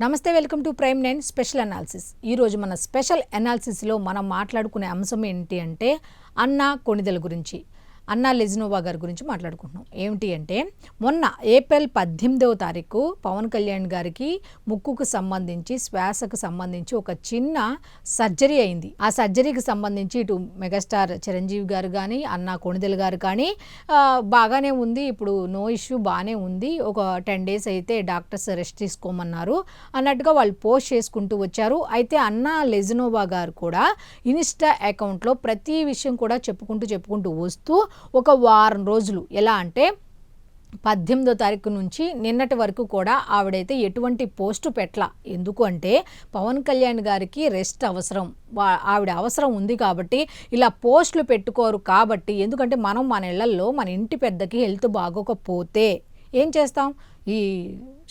నమస్తే, welcome to prime 9 special analysis. ఈరోజు మన స్పెషల్ అనాలిసిస్లో మనం మాట్లాడుకునే అంశం ఏంటి అంటే అన్నా కొణిదెల గురించి, అన్నా లెజినోవా గారి గురించి మాట్లాడుకుంటున్నాం. ఏమిటి అంటే మొన్న ఏప్రిల్ 18వ తారీఖు పవన్ కళ్యాణ్ గారికి ముక్కుకు సంబంధించి శ్వాసకు సంబంధించి ఒక చిన్న సర్జరీ అయింది. ఆ సర్జరీకి సంబంధించి ఇటు మెగాస్టార్ చిరంజీవి గారు కానీ అన్నా కొణిదెల గారు కానీ బాగానే ఉంది, ఇప్పుడు నో ఇష్యూ బాగానే ఉంది, ఒక 10 days అయితే డాక్టర్స్ రెస్ట్ తీసుకోమన్నారు అన్నట్టుగా వాళ్ళు పోస్ట్ చేసుకుంటూ వచ్చారు. అయితే అన్నా లెజినోవా గారు కూడా ఇన్స్టా అకౌంట్లో ప్రతి విషయం కూడా చెప్పుకుంటూ వస్తూ ఒక వారం రోజులు ఎలా అంటే 18వ తారీఖు నుంచి నిన్నటి వరకు కూడా ఆవిడైతే ఎటువంటి పోస్టు పెట్టల. ఎందుకు అంటే పవన్ కళ్యాణ్ గారికి రెస్ట్ అవసరం, ఆవిడ అవసరం ఉంది కాబట్టి ఇలా పోస్టులు పెట్టుకోరు కాబట్టి. ఎందుకంటే మనం మన ఇళ్లల్లో మన ఇంటి పెద్దకి హెల్త్ బాగోకపోతే ఏం చేస్తాం? ఈ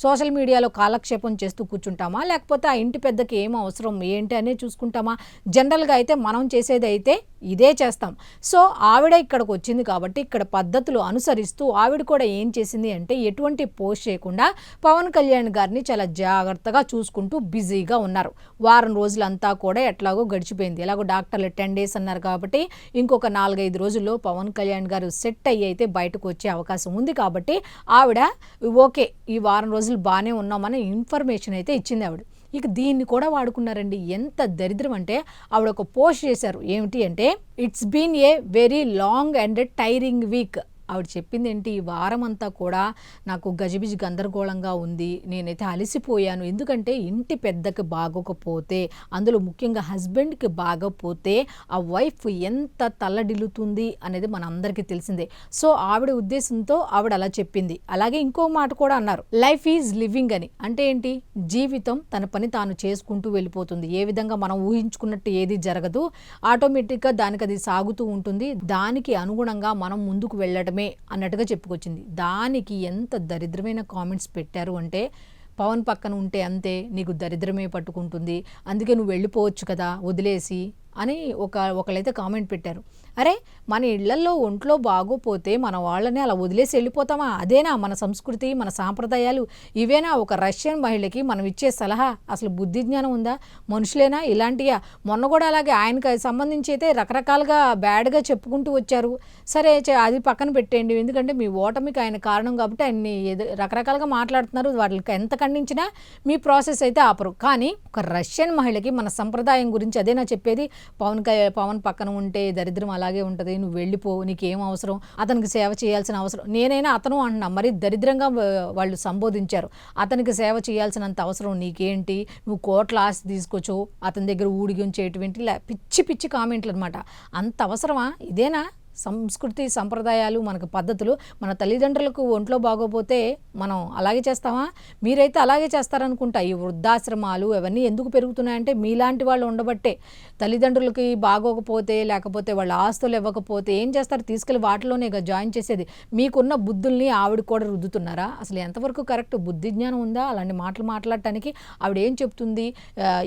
సోషల్ మీడియాలో కాలక్షేపం చేస్తూ కూర్చుంటామా, లేకపోతే ఆ ఇంటి పెద్దకి ఏం అవసరం ఏంటి అనేది చూసుకుంటామా? జనరల్గా అయితే మనం చేసేది అయితే ఇదే చేస్తాం. సో ఆవిడ ఇక్కడికి వచ్చింది కాబట్టి ఇక్కడ పద్ధతులు అనుసరిస్తూ ఆవిడ కూడా ఏం చేసింది అంటే ఎటువంటి పోస్ట్ చేయకుండా పవన్ కళ్యాణ్ గారిని చాలా జాగ్రత్తగా చూసుకుంటూ బిజీగా ఉన్నారు. వారం రోజులంతా కూడా ఎట్లాగో గడిచిపోయింది. ఎలాగో డాక్టర్లు 10 days అన్నారు కాబట్టి ఇంకొక 4-5 రోజుల్లో పవన్ కళ్యాణ్ గారు సెట్ అయ్యి అయితే బయటకు వచ్చే అవకాశం ఉంది కాబట్టి ఆవిడ ఓకే ఈ వారం రోజులు బాగానే ఉన్నామని ఇన్ఫర్మేషన్ అయితే ఇచ్చింది ఆవిడ. ఇక దీన్ని కూడా వాడుకున్నారండి. ఎంత దరిద్రం అంటే ఆవిడ ఒక పోస్ట్ చేశారు. ఏమిటి అంటే it's been a very long and tiring week. ఆవిడ చెప్పింది ఏంటి, ఈ వారం అంతా కూడా నాకు గజిబిజి గందరగోళంగా ఉంది, నేనైతే అలసిపోయాను. ఎందుకంటే ఇంటి పెద్దకి బాగోకపోతే, అందులో ముఖ్యంగా హస్బెండ్కి బాగోపోతే ఆ వైఫ్ ఎంత తల్లడిల్లుతుంది అనేది మన అందరికీ తెలిసిందే. సో ఆవిడ ఉద్దేశంతో ఆవిడ అలా చెప్పింది. అలాగే ఇంకో మాట కూడా అన్నారు, లైఫ్ ఈజ్ లివింగ్ అని. అంటే ఏంటి? జీవితం తన పని తాను చేసుకుంటూ వెళ్ళిపోతుంది. ఏ విధంగా మనం ఊహించుకున్నట్టు ఏది జరగదు, ఆటోమేటిక్గా దానికి అది సాగుతూ ఉంటుంది. దానికి అనుగుణంగా మనం ముందుకు వెళ్ళడం అన్నట్టుగా చెప్పుకొచ్చింది. దానికి ఎంత దరిద్రమైన కామెంట్స్ పెట్టారు అంటే పవన్ పక్కన ఉంటే అంతే, నీకు దరిద్రమే పట్టుకుంటుంది, అందుకే నువ్వు వెళ్ళిపోవచ్చు కదా వదిలేసి అని ఒకళ్ళైతే కామెంట్ పెట్టారు. అరే మన ఇళ్లల్లో ఒంట్లో బాగోపోతే మన వాళ్ళని అలా వదిలేసి వెళ్ళిపోతామా? అదేనా మన సంస్కృతి, మన సాంప్రదాయాలు? ఇవేనా ఒక రష్యన్ మహిళకి మనం ఇచ్చే సలహా? అసలు బుద్ధి జ్ఞానం ఉందా? మనుషులేనా ఇలాంటియా? మొన్న కూడా అలాగే ఆయనకు సంబంధించి అయితే రకరకాలుగా బ్యాడ్గా చెప్పుకుంటూ వచ్చారు. సరే అది పక్కన పెట్టేయండి, ఎందుకంటే మీ ఓటమికి ఆయన కారణం కాబట్టి ఆయన్ని రకరకాలుగా మాట్లాడుతున్నారు. వాటికి ఎంత ఖండించినా మీ ప్రాసెస్ అయితే ఆపరు. కానీ ఒక రష్యన్ మహిళకి మన సంప్రదాయం గురించి అదేనా చెప్పేది? పవన్ పక్కన ఉంటే దరిద్రం అలాగే ఉంటుంది, నువ్వు వెళ్ళిపో, నీకేం అవసరం, అతనికి సేవ చేయాల్సిన అవసరం. నేనైనా అతను అంటున్నా, మరి దరిద్రంగా వాళ్ళు సంబోధించారు. అతనికి సేవ చేయాల్సినంత అవసరం నీకేంటి, నువ్వు కోట్ల ఆస్తి తీసుకొచ్చు అతని దగ్గర ఊడిగించేటువంటి పిచ్చి పిచ్చి కామెంట్లు అనమాట. అంత అవసరమా? ఇదేనా సంస్కృతి సంప్రదాయాలు, మనకు పద్ధతులు? మన తల్లిదండ్రులకు ఒంట్లో బాగోపోతే మనం అలాగే చేస్తామా? మీరైతే అలాగే చేస్తారనుకుంటా. ఈ వృద్ధాశ్రమాలు అవన్నీ ఎందుకు పెరుగుతున్నాయంటే మీలాంటి వాళ్ళు ఉండబట్టే. తల్లిదండ్రులకి బాగోకపోతే లేకపోతే వాళ్ళ ఆస్తులు ఇవ్వకపోతే ఏం చేస్తారు? తీసుకెళ్ళి వాటిలోనే జాయిన్ చేసేది. మీకున్న బుద్ధుల్ని ఆవిడ కూడా రుద్దుతున్నారా? అసలు ఎంతవరకు కరెక్ట్? బుద్ధి జ్ఞానం ఉందా అలాంటి మాటలు మాట్లాడటానికి? ఆవిడ ఏం చెప్తుంది,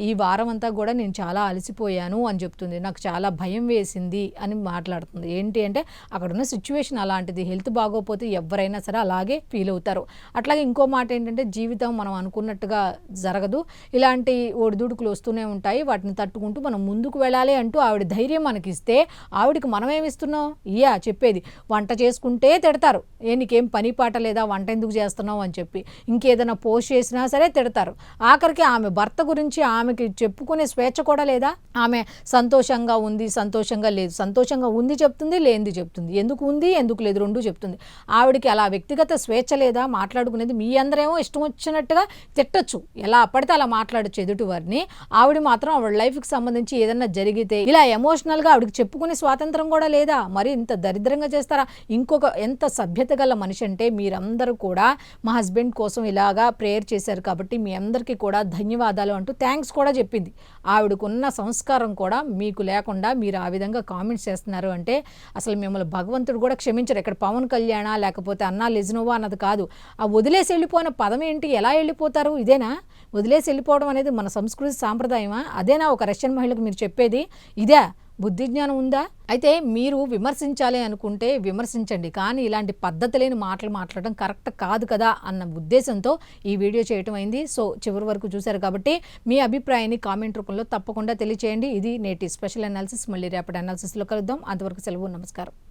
ఈ వారం అంతా కూడా నేను చాలా అలసిపోయాను అని చెప్తుంది, నాకు చాలా భయం వేసింది అని మాట్లాడుతుంది. ఏంటి అంటే అక్కడ ఉన్న సిచ్యువేషన్ అలాంటిది. హెల్త్ బాగోపోతే ఎవరైనా సరే అలాగే ఫీల్ అవుతారు. అట్లాగే ఇంకో మాట ఏంటంటే జీవితం మనం అనుకున్నట్టుగా జరగదు, ఇలాంటి ఒడిదుడుకులు వస్తూనే ఉంటాయి, వాటిని తట్టుకుంటూ మనం ముందుకు వెళ్ళాలి అంటూ ఆవిడ ధైర్యం మనకిస్తే ఆవిడకి మనం ఏమిస్తున్నాం? చెప్పేది వంట చేసుకుంటే తిడతారు, నీకేం పని పాట లేదా, వంట ఎందుకు చేస్తున్నావు అని చెప్పి. ఇంకేదైనా పోస్ట్ చేసినా సరే తిడతారు. ఆఖరికి ఆమె భర్త గురించి ఆమెకి చెప్పుకునే స్వేచ్ఛ కూడా లేదా? ఆమె సంతోషంగా ఉంది, సంతోషంగా లేదు, సంతోషంగా ఉంది చెప్తుంది, లేనిది చెప్తుంది, ఎందుకు ఉంది ఎందుకు లేదు రెండు చెప్తుంది. ఆవిడకి అలా వ్యక్తిగత స్వేచ్ఛ లేదా? మాట్లాడుకునేది మీ అందరేమో ఇష్టం వచ్చినట్టుగా తిట్టచ్చు, ఎలా పడితే అలా మాట్లాడచ్చు ఎదుటి వారిని. ఆవిడ మాత్రం ఆవిడ లైఫ్కి సంబంధించి ఏదన్నా జరిగితే ఇలా ఎమోషనల్గా ఆవిడకి చెప్పుకునే స్వాతంత్రం కూడా లేదా? మరి ఇంత దరిద్రంగా చేస్తారా? ఇంకొక ఎంత సభ్యత గల మనిషి అంటే మీరందరూ కూడా మా హస్బెండ్ కోసం ఇలాగా ప్రేయర్ చేశారు కాబట్టి మీ అందరికీ కూడా ధన్యవాదాలు అంటూ థ్యాంక్స్ కూడా చెప్పింది. ఆవిడకున్న సంస్కారం కూడా మీకు లేకుండా మీరు ఆ విధంగా కామెంట్స్ చేస్తున్నారు అంటే అసలు మిమ్మల్ని భగవంతుడు కూడా క్షమించరు. ఇక్కడ పవన్ కళ్యాణ లేకపోతే అన్నా లెజినోవా అన్నది కాదు. ఆ వదిలేసి వెళ్ళిపోయిన పదం ఏంటి? ఎలా వెళ్ళిపోతారు? ఇదేనా వదిలేసి వెళ్ళిపోవడం అనేది? మన సంస్కృతి సాంప్రదాయమా? అదేనా ఒక రష్యన్ మహిళకు మీరు చెప్పేది? ఇదే బుద్ధి జ్ఞానం ఉందా? అయితే మీరు విమర్శించాలి అనుకుంటే విమర్శించండి, కానీ ఇలాంటి పద్ధతి లేని మాటలు మాట్లాడడం కరెక్ట్ కాదు కదా అన్న ఉద్దేశంతో ఈ వీడియో చేయటం అయింది. సో చివరి వరకు చూశారు కాబట్టి మీ అభిప్రాయాన్ని కామెంట్ రూపంలో తప్పకుండా తెలియచేయండి. ఇది నేటి స్పెషల్ అనాలిసిస్. మళ్ళీ రేపటి అనాలిసిస్లో కలుద్దాం. అంతవరకు సెలవు. నమస్కారం.